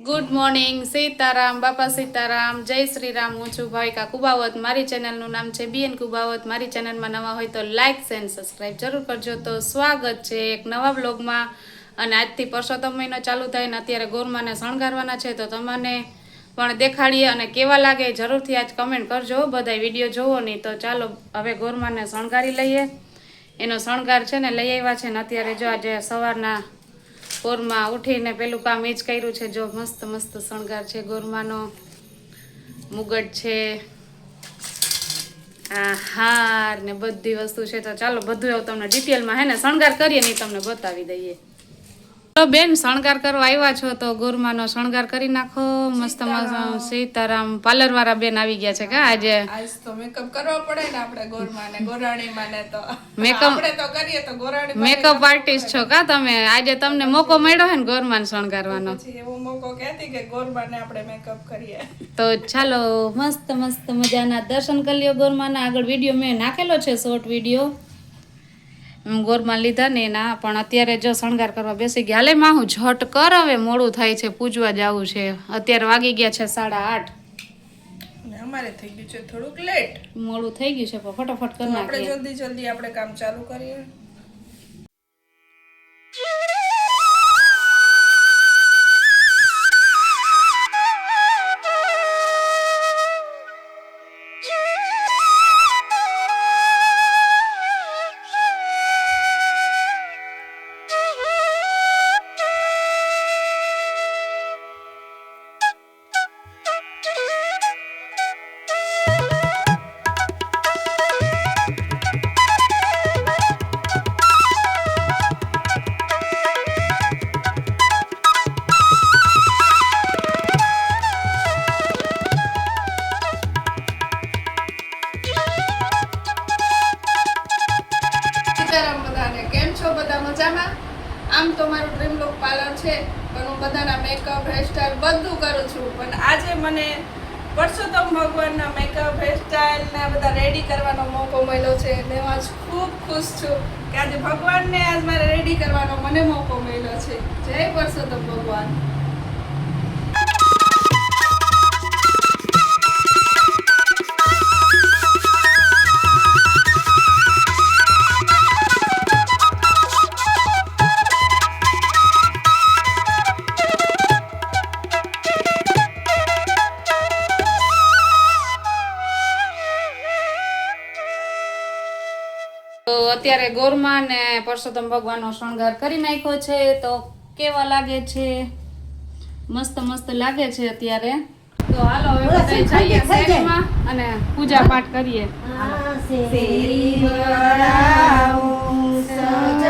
Good morning, Sitaram, બાપા સીતારામ, જય શ્રી રામ. હું છું ભાવિકા કુબાવત. મારી ચેનલનું નામ છે બીએન કુબાવત. મારી ચેનલમાં નવા હોય તો લાઇક એન્ડ સબસ્ક્રાઈબ જરૂર કરજો. તો સ્વાગત છે એક નવા બ્લોગમાં. અને આજથી પરસોત્તમ મહિનો ચાલુ થાય ને અત્યારે ગોરમાને શણગારવાના છે, તો તમને પણ દેખાડીએ અને કેવા લાગે જરૂરથી આજ કમેન્ટ કરજો. બધા વિડીયો જોવો નહીં. તો ચાલો હવે ગોરમાને શણગારી લઈએ. એનો શણગાર છે ને લઈ આવ્યા છે ને અત્યારે જો આજે સવારના પોરમાં ઉઠીને પેલું કામ એ જ કર્યું છે. જો મસ્ત મસ્ત શણગાર છે ગોરમાનો, મુગટ છે, આ હાર ને બધી વસ્તુ છે. તો ચાલો બધું એવું તમને ડિટેલમાં હે ને શણગાર કરીએ ને તમને બતાવી દઈએ. તો બેન શણગાર કરવા આવ્યા છો તો ગોરમાનો શણગાર કરી નાખો. મસ્ત મસ્ત સીતારામ પાર્લર વાળા બેન આવી ગયા છે કા આજે. આજ તો મેકઅપ કરવો પડે ને આપણે ગોરમાને ગોરાણી માને તો મેકઅપ આપણે તો કરીએ તો ગોરાણી મેકઅપ આર્ટિસ્ટ છો કા તમે. આજે તમને મોકો મળ્યો હે ને ગોરમાને શણગારવાનો. પછી એવો મોકો કહેતી કે ગોરમાને આપણે મેકઅપ કરીએ. તો ચાલો મસ્ત મસ્ત મજાના દર્શન કરી લ્યો ગોરમાના. આગળ વિડીયો મેં નાખેલો છે, શોર્ટ વિડીયો ગોરમા લીધા ને એના. પણ અત્યારે જો શણગાર કરવા બેસી ગયા. હાલે માં હું ઝટ કર, હવે મોડું થાય છે, પૂજવા જવું છે. અત્યારે વાગી ગયા છે 8:30 અને અમારે થઈ ગયું છે થોડુંક લેટ, મોડું થઈ ગયું છે. પણ ફટાફટ કરી આપણે નાખીએ. જલ્દી જલ્દી આપણે કામ ચાલુ કરીએ. સીતારામ બધાને, કેમ છો બધા મજામાં? આમ તો મારું ડ્રીમ લુક પાર્લર છે, પણ હું બધાના મેકઅપ હેરસ્ટાઈલ બધું કરું છું. પણ આજે મને પરસોત્તમ ભગવાનના મેકઅપ હેરસ્ટાઈલ ને આ બધા રેડી કરવાનો મોકો મળ્યો છે. અને હું આજ ખૂબ ખુશ છું કે આજે ભગવાનને આજ મારે રેડી કરવાનો મને મોકો મળ્યો છે. જય પરસોત્તમ ભગવાન. તો અત્યારે ગોરમા ને પરસોત્તમ ભગવાનનો શણગાર કરી નાખ્યો છે. તો કેવા લાગે છે? મસ્ત મસ્ત લાગે છે અત્યારે. તો હાલો હવે બધા જઈએ શેરીમાં અને પૂજા પાઠ કરીએ. શેરી વળાવું સજ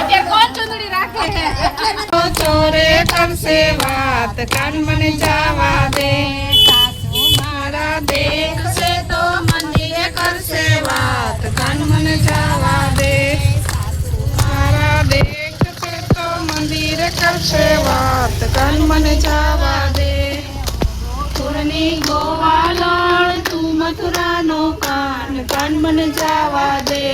અત્યારે કોણ છું ચોરે કરશે વાત કાન મને જવા દે મારા દેખશે તો મંદિરે કરશે વાત કાન મને જવા દે મારા દેખશે તો મંદિરે કરશે વાત કાન મને જવા દે તુરની ગોવાલણ તું મથુરાનો કાન કાન મને જવા દે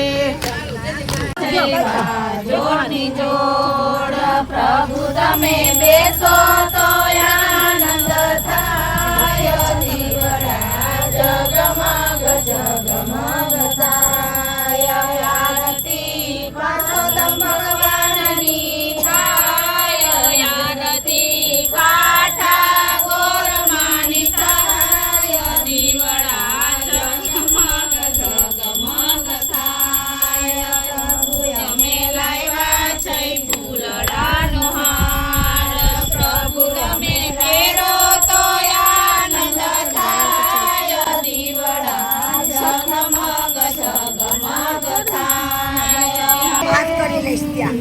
જોડની જોડ પ્રભુ તમે બેસો તો આનંદ થાય દીવડા જગમગ જગમગ થાય આરતી પાર્વતમ ભગવાનની થાય આરતી કાઠા ગોરમાની થાય દીવડા જગમગ જગમગ થાય તમે લાવ્યા છે ફૂલડાનો હાર પ્રભુ તમે ફેરો તો આનંદ થાય દીવડા જગમગ જગમગ થાય વાત કરી લઈશ ત્યાં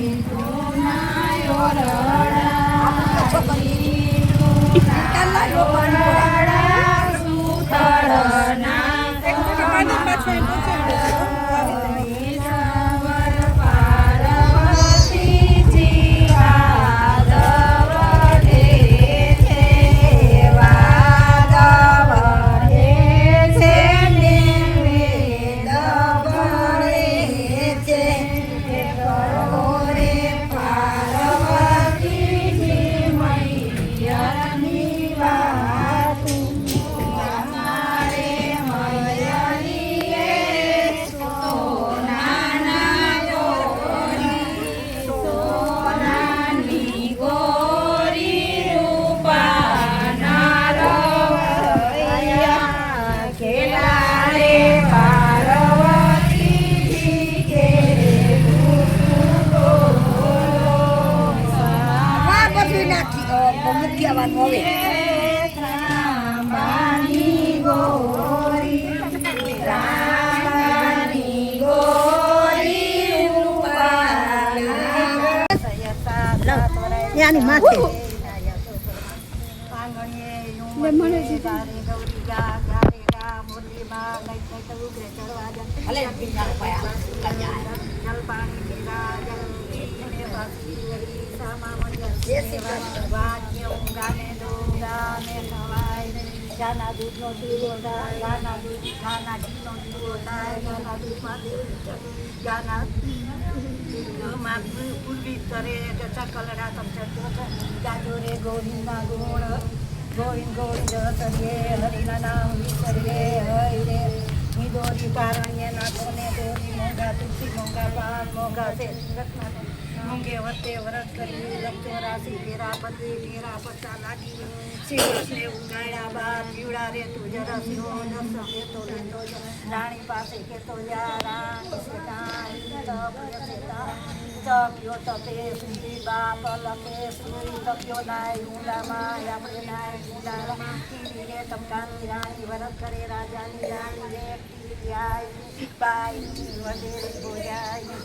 યાની માથે ગાના દૂધનો દીવો થાય ગાના ઘીનો દીવો થાય ગાના દૂધમાં ગાના માં પૂર્વી કરે ચકલડા તમ ગાજો રે ગોવિંદના ગુણ ગોવિંદ ગોવિંદ હરિયે હરિના નામ વિસરીએ હરિ રે નિદોરી પારણ્ય નાથોને દોરી મોંઘા તુલસી મોંઘા પાન મોંઘા છે મોંઘે વતે વ્રત કરી લક્ષો રાશિ ફેરા પતિ ફેરા પત્તા લાગી શ્રી કૃષ્ણે ઉગાડ્યા બાર પીવડા રે તું જરા શિવો દર્શન દેતો લેતો રાણી પાસે કેતો યા રાણી છે કાંઈ તપ્યો તપે સુંદી બાપ લપે સુરી તપ્યો નાય ઊંડામાં આપણે નાય ઊંડામાં ટીવી રે તમકાની રાણી વરત કરે રાજાની રાણી રે ટીવી આય બાઈ વડેરે બોજાય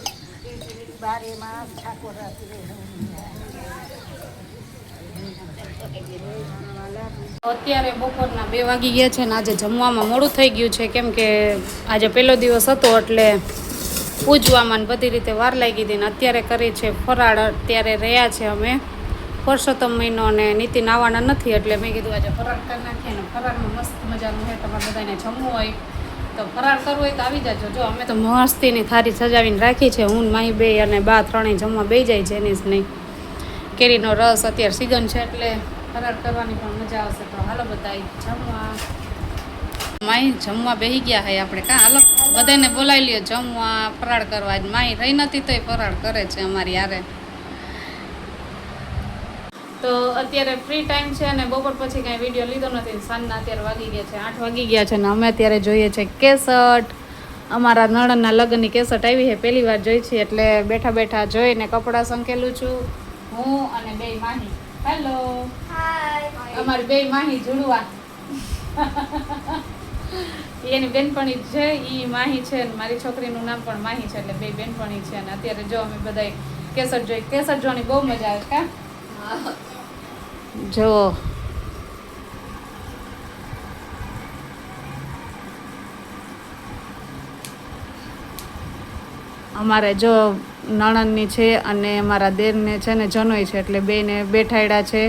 બારે માં ઠાકોર અત્યારે બપોરના 2 વાગી ગયા છે ને આજે જમવામાં મોડું થઈ ગયું છે કેમ કે આજે પહેલો દિવસ હતો એટલે પૂજવામાં ને બધી રીતે વાર લાગી હતી ને અત્યારે કરી છે ફરાળ. અત્યારે રહ્યા છે અમે પુરુષોત્તમ મહિનો અને નીતિ નાવાના નથી એટલે મેં કીધું આજે ફરાળ કરી નાખીએ ને ફરાળમાં મસ્ત મજાનું છે. તમારે બધાને જમવું હોય તો ફરાળ કરવું હોય તો આવી જાજો. જો અમે તો મસ્તીની થાળી સજાવીને રાખી છે. હું માહી બે અને બા ત્રણેય જમવા બે જાય છે એની જ નહીં. કેરીનો રસ અત્યારે સીઝન છે એટલે ફરાળ કરવાની પણ મજા આવશે. તો હાલો બધા જમવા. માહી જમવા બેસી ગયા હે આપણે કાં હાલો બધાને બોલાવી લ્યો જમવા ફરાળ કરવા. જ માહી રહી નથી તો ફરાળ કરે છે અમારી હારે. તો અત્યારે ફ્રી ટાઈમ છે અને બપોર પછી કાંઈ વિડીયો લીધો નથી. સાંજના અત્યારે વાગી ગયા છે 8 વાગી ગયા છે ને અમે અત્યારે જોઈએ છે કેસટ. અમારા નણંદના લગ્નની કેસટ આવી છે પહેલી વાર જોઈ છે એટલે બેઠા બેઠા જોઈને કપડાં સંકેલું છું હું અને બે માહી. હેલો અમારી બે માહી જુડવા એની બેનપણી છે એ માહી છે અને મારી છોકરીનું નામ પણ માહી છે એટલે બે બેનપણી છે. અને અત્યારે જો અમે બધા કેસર જોવાની બહુ મજા આવે કા હા. જો અમારે જો નણંદની છે અને અમારા દેરને છે ને જનોઈ છે એટલે બેને બેઠાડ્યા છે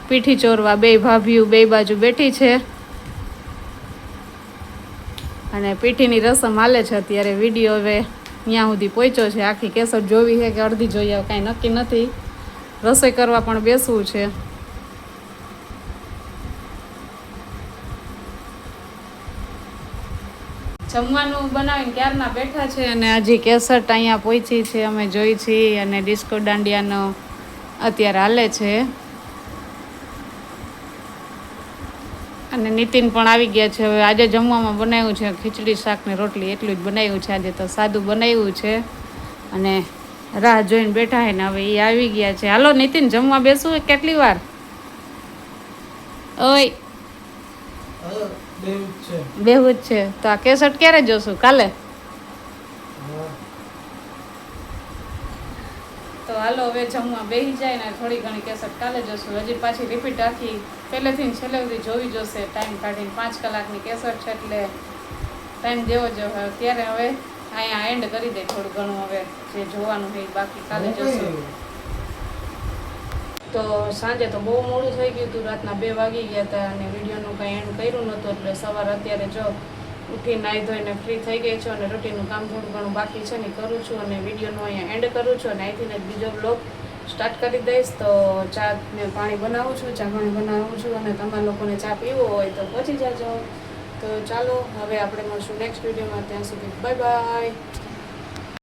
પીઠી ચોરવા. બે ભાભીઓ બે બાજુ બેઠી છે અને પીઠીની રસમ હાલે છે અત્યારે. વિડીયો હવે ત્યાં સુધી પહોંચ્યો છે. આખી કેસર જોવી છે કે અડધી જોઈએ કાંઈ નક્કી નથી. રસોઈ કરવા પણ બેસવું છે. જમવાનું બનાવીને ક્યારના બેઠા છે અને હજી કેસર અહીંયા પહોંચી છે. અમે જોઈ છીએ અને ડિસ્કો દાંડિયાનો અત્યારે હાલે છે. અને નીતિન પણ આવી ગયા છે. હવે આજે જમવામાં બનાવ્યું છે ખીચડી શાક ને રોટલી, એટલું જ બનાવ્યું છે. આજે તો સાદું બનાવ્યું છે અને રાહ જોઈને બેઠા હે ને હવે એ આવી ગયા છે. હાલો નીતિન, જમવા બેસવું કેટલી વાર? ઓય બેહું જ છે. તો આ કેસટ ક્યારે જોશું? કાલે? તો હાલો હવે જમવા બેસી જાય ને થોડી ઘણી કેસટ કાલે જોશું. હજી પાછી રિપીટ આખી પહેલેથી છેલ્લે સુધી જોવી જોશે ટાઈમ કાઢીને. 5 કલાકની કેસટ છે એટલે ટાઈમ દેવો જોઈએ. ત્યારે હવે અહીંયા એન્ડ કરી દે થોડું ઘણું. હવે જે જોવાનું હોય બાકી કાલે જોશું. તો સાંજે તો બહુ મોડું થઈ ગયું હતું. રાતના 2 વાગી ગયા હતા અને વિડીયોનું કંઈ એન્ડ કર્યું નહોતું એટલે સવારે અત્યારે જો ઉઠી નાહી ધોઈને ફ્રી થઈ ગઈ છું અને રૂટીનનું કામ થોડું ઘણું બાકી છે ને કરું છું અને વિડીયોનું અહીંયા એન્ડ કરું છું અને અહીંથી જ બીજો બ્લોગ સ્ટાર્ટ કરી દઈશ. તો ચા ને પાણી બનાવું છું, ચા પાણી બનાવું છું અને તમારા લોકોને ચા પીવો હોય તો પહોંચી જાજો. તો ચાલો હવે આપણે મળશું નેક્સ્ટ વિડીયોમાં. ત્યાં સુધી બાય બાય.